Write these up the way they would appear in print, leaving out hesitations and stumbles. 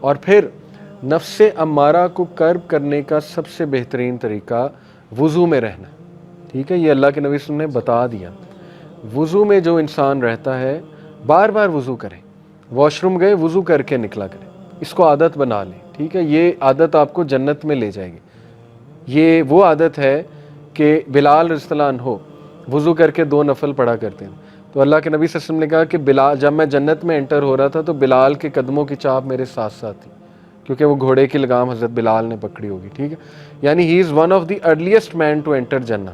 اور پھر نفس امارہ کو کرب کرنے کا سب سے بہترین طریقہ وضو میں رہنا، ٹھیک ہے؟ یہ اللہ کے نبی صلی اللہ علیہ وسلم نے بتا دیا۔ وضو میں جو انسان رہتا ہے بار بار وضو کرے، واش روم گئے وضو کر کے نکلا کرے، اس کو عادت بنا لیں، ٹھیک ہے؟ یہ عادت آپ کو جنت میں لے جائے گی۔ یہ وہ عادت ہے کہ بلال رضی اللہ عنہ وضو کر کے 2 نفل پڑھا کرتے ہیں، تو اللہ کے نبی صلی اللہ علیہ وسلم نے کہا کہ بلال، جب میں جنت میں انٹر ہو رہا تھا تو بلال کے قدموں کی چاپ میرے ساتھ ساتھ تھی، کیونکہ وہ گھوڑے کی لگام حضرت بلال نے پکڑی ہوگی، ٹھیک ہے؟ یعنی he is one of the earliest men to enter جنہ،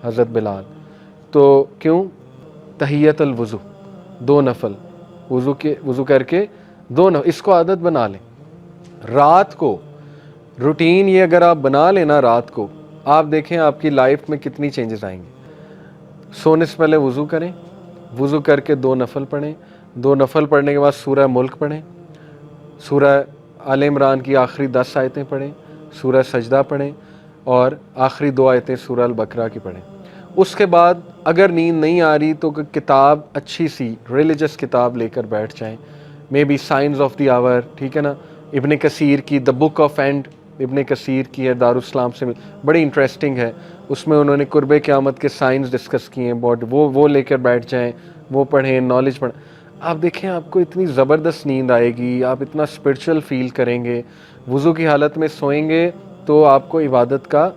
حضرت بلال۔ تو کیوں؟ تحیت الوضو، 2 نفل وضو کر کے 2 نفل، اس کو عادت بنا لیں۔ رات کو روٹین یہ اگر آپ بنا لینا، رات کو آپ دیکھیں آپ کی لائف میں کتنی چینجز آئیں گے۔ سونے سے پہلے وضو کریں، وضو کر کے 2 نفل پڑھیں، 2 نفل پڑھنے کے بعد سورہ ملک پڑھیں، سورہ آل عمران کی آخری 10 آیتیں پڑھیں، سورہ سجدہ پڑھیں، اور آخری 2 آیتیں سورہ البقرہ کی پڑھیں۔ اس کے بعد اگر نیند نہیں آ رہی تو کتاب، اچھی سی ریلیجس کتاب لے کر بیٹھ جائیں، maybe science of the hour, ٹھیک ہے نا؟ ابن کثیر کی دا بک آف اینڈ، ابن کثیر کی ہے، دارالاسلام سے بڑی انٹرسٹنگ ہے، اس میں انہوں نے قرب قیامت کے سائنس ڈسکس کیے ہیں بہت، وہ لے کر بیٹھ جائیں، وہ پڑھیں، نالج پڑھیں۔ آپ دیکھیں آپ کو اتنی زبردست نیند آئے گی، آپ اتنا اسپرچل فیل کریں گے۔ وضو کی حالت میں سوئیں گے تو آپ کو عبادت کا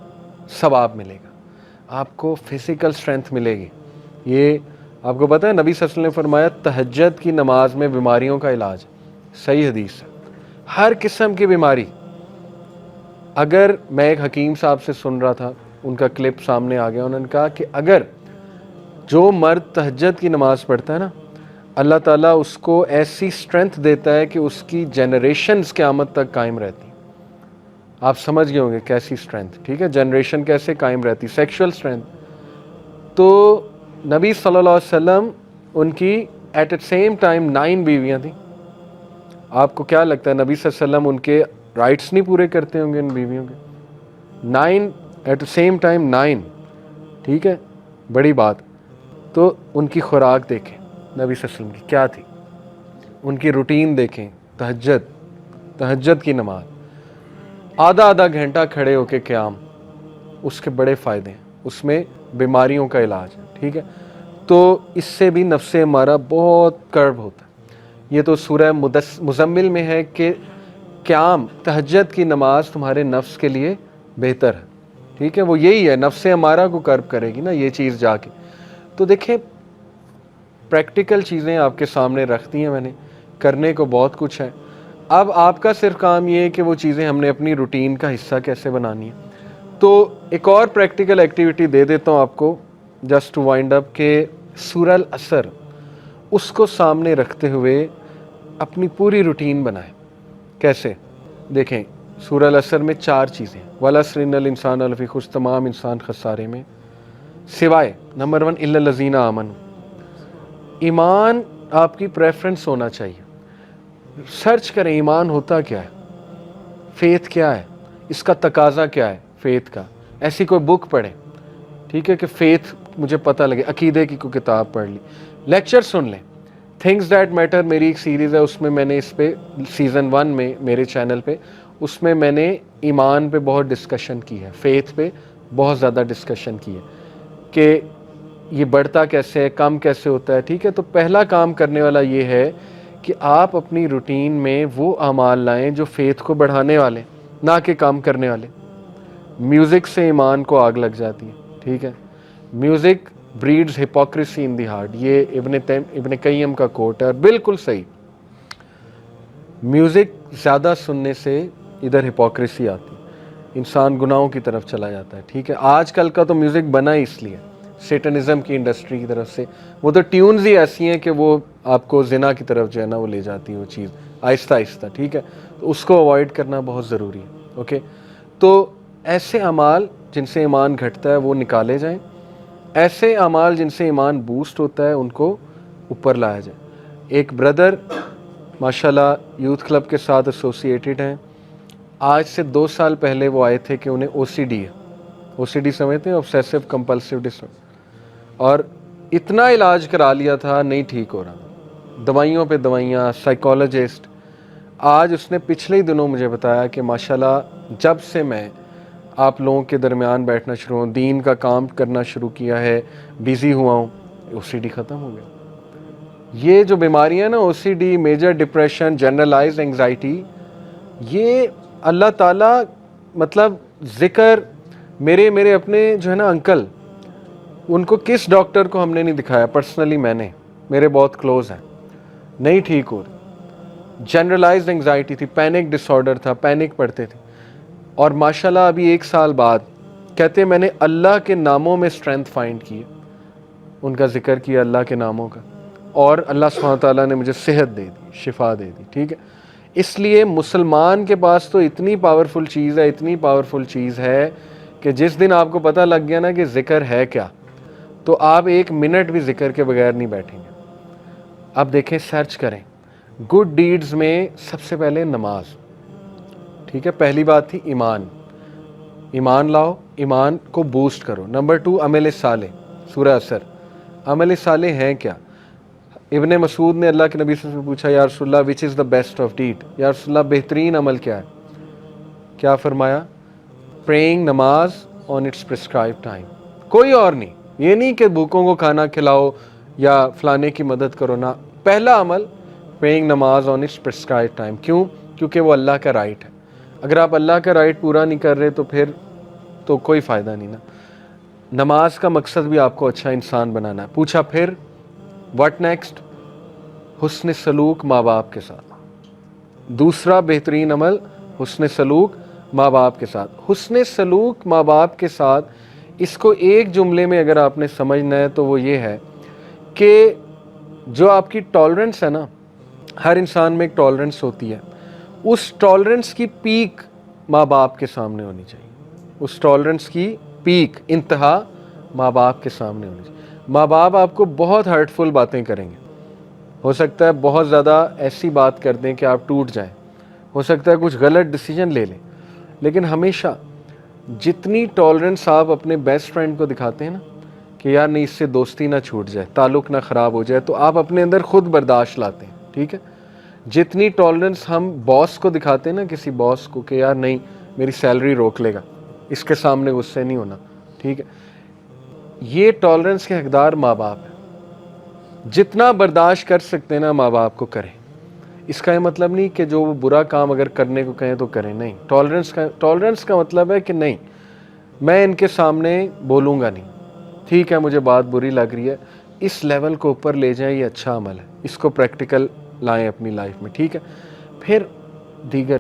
ثواب ملے گا، آپ کو فزیکل اسٹرینتھ ملے گی۔ یہ آپ کو پتہ ہے نبی صلی اللہ علیہ وسلم نے فرمایا تہجد کی نماز میں بیماریوں کا علاج، صحیح حدیث ہے، ہر قسم کی بیماری۔ اگر میں ایک حکیم صاحب سے سن رہا تھا، ان کا کلپ سامنے آ گیا، انہوں نے کہا کہ اگر جو مرد تہجد کی نماز پڑھتا ہے نا، اللہ تعالیٰ اس کو ایسی اسٹرینتھ دیتا ہے کہ اس کی جنریشنز قیامت تک قائم رہتی۔ آپ سمجھ گئے ہوں گے کیسی اسٹرینتھ، ٹھیک ہے؟ جنریشن کیسے قائم رہتی، سیکشول اسٹرینتھ۔ تو نبی صلی اللہ علیہ وسلم، ان کی ایٹ اے سیم ٹائم 9 بیویاں تھیں۔ آپ کو کیا لگتا ہے نبی صلی اللہ علیہ وسلم ان کے رائٹس نہیں پورے کرتے ہوں گے ان بیویوں کے؟ 9 ایٹ اے سیم ٹائم 9، ٹھیک ہے؟ بڑی بات۔ تو ان کی خوراک دیکھیں نبی صلی اللہ علیہ وسلم کی کیا تھی، ان کی روٹین دیکھیں، تہجد کی نماز، آدھا گھنٹہ کھڑے ہو کے قیام، اس کے بڑے فائدے ہیں، اس میں بیماریوں کا علاج ہے، ٹھیک ہے؟ تو اس سے بھی نفس ہمارا بہت کرب ہوتا ہے۔ یہ تو سورہ مزمل میں ہے کہ قیام، تہجد کی نماز تمہارے نفس کے لیے بہتر ہے، ٹھیک ہے؟ وہ یہی ہے، نفس ہمارا کو کرب کرے گی نا یہ چیز جا کے۔ تو دیکھیں پریکٹیکل چیزیں آپ کے سامنے رکھ دی ہیں میں نے، کرنے کو بہت کچھ ہے۔ اب آپ کا صرف کام یہ ہے کہ وہ چیزیں ہم نے اپنی روٹین کا حصہ کیسے بنانی ہے۔ تو ایک اور پریکٹیکل ایکٹیویٹی دے دیتا ہوں آپ کو، جسٹ ٹو وائنڈ اپ، کہ سورہ العصر اس کو سامنے رکھتے ہوئے اپنی پوری روٹین بنائیں۔ کیسے؟ دیکھیں سورہ العصر میں 4 چیزیں، وَالْعَصْرِ إِنَّ الْإِنسَانَ لَفِي خُسْرٍ، تمام انسان خسارے میں، سوائے نمبر 1 إِلَّا الَّذِينَ آمَنُوا۔ ایمان آپ کی پریفرنس ہونا چاہیے۔ سرچ کریں ایمان ہوتا کیا ہے، فیتھ کیا ہے، اس کا تقاضا کیا ہے فیتھ کا۔ ایسی کوئی بک پڑھیں، ٹھیک ہے، کہ فیتھ مجھے پتہ لگے، عقیدے کی کوئی کتاب پڑھ لی، لیکچر سن لیں۔ تھنگز دیٹ میٹر میری ایک سیریز ہے، اس میں میں نے اس پہ سیزن 1 میں میرے چینل پہ، اس میں میں نے ایمان پہ بہت ڈسکشن کی ہے، فیتھ پہ بہت زیادہ ڈسکشن کی ہے کہ یہ بڑھتا کیسے ہے، کم کیسے ہوتا ہے، ٹھیک ہے؟ تو پہلا کام کرنے والا یہ ہے کہ آپ اپنی روٹین میں وہ اعمال لائیں جو فیتھ کو بڑھانے والے، نہ کہ کام کرنے والے۔ میوزک سے ایمان کو آگ لگ جاتی ہے، ٹھیک ہے؟ Music breeds hypocrisy in the heart, یہ ابن قیم کا کوٹ ہے، اور بالکل صحیح۔ میوزک زیادہ سننے سے ادھر ہپوکریسی آتی ہے، انسان گناہوں کی طرف چلا جاتا ہے، ٹھیک ہے؟ آج کل کا تو میوزک بنا ہی اس لیے سیٹنزم کی انڈسٹری کی طرف سے، وہ تو ٹیونز ہی ایسی ہیں کہ وہ آپ کو زنا کی طرف جو ہے نا وہ لے جاتی ہیں وہ چیز آہستہ آہستہ، ٹھیک ہے؟ تو اس کو اوائڈ کرنا بہت ضروری ہے، اوکے؟ تو ایسے اعمال جن سے ایمان گھٹتا ہے وہ نکالے جائیں، ایسے اعمال جن سے ایمان بوسٹ ہوتا ہے ان کو اوپر لایا جائے۔ ایک بردر ماشاءاللہ یوتھ کلب کے ساتھ ایسوسیٹڈ ہیں، آج سے 2 سال پہلے وہ آئے تھے کہ انہیں OCD ہے، OCD سمجھتے ہیں، obsessive compulsive disorder، اور اتنا علاج کرا لیا تھا نہیں ٹھیک ہو رہا، دوائیوں پہ دوائیاں، سائیکالوجسٹ، آج اس نے پچھلے ہی دنوں مجھے بتایا کہ ماشاءاللہ جب سے میں آپ لوگوں کے درمیان بیٹھنا شروع ہوں، دین کا کام کرنا شروع کیا ہے، بیزی ہوا ہوں، OCD ختم ہو گیا۔ یہ جو بیماریاں نا OCD، major depression, generalize anxiety, یہ اللہ تعالیٰ مطلب ذکر میرے اپنے جو ہے نا انکل، ان کو کس ڈاکٹر کو ہم نے نہیں دکھایا، پرسنلی میں نے، میرے بہت کلوز ہیں، نہیں ٹھیک ہو رہی۔ جنرلائزڈ انگزائٹی تھی، پینک ڈس آرڈر تھا، پینک پڑتے تھے، اور ماشاءاللہ ابھی 1 سال بعد کہتے میں نے اللہ کے ناموں میں اسٹرینتھ فائنڈ کی، ان کا ذکر کیا اللہ کے ناموں کا، اور اللہ سبحانہ تعالیٰ نے مجھے صحت دے دی، شفا دے دی، ٹھیک ہے۔ اس لیے مسلمان کے پاس تو اتنی پاورفل چیز ہے، اتنی پاورفل چیز ہے کہ جس دن آپ کو پتہ لگ گیا نا کہ ذکر ہے کیا، تو آپ 1 منٹ بھی ذکر کے بغیر نہیں بیٹھیں گے۔ اب دیکھیں، سرچ کریں گڈ ڈیڈز میں سب سے پہلے نماز، ٹھیک ہے، پہلی بات تھی ایمان، ایمان لاؤ، ایمان کو بوسٹ کرو۔ نمبر 2 عمل صالح، سورہ عصر، عمل صالح ہیں کیا؟ ابن مسعود نے اللہ کے نبی صلی اللہ علیہ وسلم سے پوچھا یا رسول اللہ وچ از دا بیسٹ آف ڈیڈ، یا رسول اللہ بہترین عمل کیا ہے؟ کیا فرمایا؟ پریئنگ، نماز آن اٹس پرسکرائب ٹائم، کوئی اور نہیں۔ یہ نہیں کہ بھوکوں کو کھانا کھلاؤ یا فلانے کی مدد کرو، نہ، پہلا عمل پریئنگ نماز آن اٹس پرسکرائب ٹائم۔ کیوں؟ کیونکہ وہ اللہ کا رائٹ ہے۔ اگر آپ اللہ کا رائٹ پورا نہیں کر رہے تو پھر تو کوئی فائدہ نہیں نا۔ نماز کا مقصد بھی آپ کو اچھا انسان بنانا ہے۔ پوچھا پھر واٹ نیکسٹ؟ حسن سلوک ماں باپ کے ساتھ، دوسرا بہترین عمل حسن سلوک ماں باپ کے ساتھ۔ حسن سلوک ماں باپ کے ساتھ، اس کو ایک جملے میں اگر آپ نے سمجھنا ہے تو وہ یہ ہے کہ جو آپ کی ٹالرنس ہے نا، ہر انسان میں ایک ٹالرنس ہوتی ہے، اس ٹالرنس کی پیک ماں باپ کے سامنے ہونی چاہیے، اس ٹالرنس کی پیک، انتہا ماں باپ کے سامنے ہونی چاہیے۔ ماں باپ آپ کو بہت ہرٹفل باتیں کریں گے، ہو سکتا ہے بہت زیادہ ایسی بات کر دیں کہ آپ ٹوٹ جائیں، ہو سکتا ہے کچھ غلط ڈیسیجن لے لیں، لیکن ہمیشہ جتنی ٹالرنس آپ اپنے بیسٹ فرینڈ کو دکھاتے ہیں نا کہ یار نہیں، اس سے دوستی نہ چھوٹ جائے، تعلق نہ خراب ہو جائے، تو آپ اپنے اندر خود برداشت لاتے ہیں، ٹھیک ہے۔ جتنی ٹالرنس ہم باس کو دکھاتے ہیں نا، کسی باس کو، کہ یار نہیں میری سیلری روک لے گا، اس کے سامنے غصے نہیں ہونا، ٹھیک ہے، یہ ٹالرنس کے حقدار ماں باپ ہیں۔ جتنا برداشت کر سکتے ہیں نا ماں باپ کو کریں۔ اس کا یہ مطلب نہیں کہ جو وہ برا کام اگر کرنے کو کہیں تو کریں، نہیں۔ ٹالرنس کا مطلب ہے کہ نہیں، میں ان کے سامنے بولوں گا نہیں، ٹھیک ہے، مجھے بات بری لگ رہی ہے، اس لیول کو اوپر لے جائیں، یہ اچھا عمل ہے، اس کو پریکٹیکل لائیں اپنی لائف میں، ٹھیک ہے۔ پھر دیگر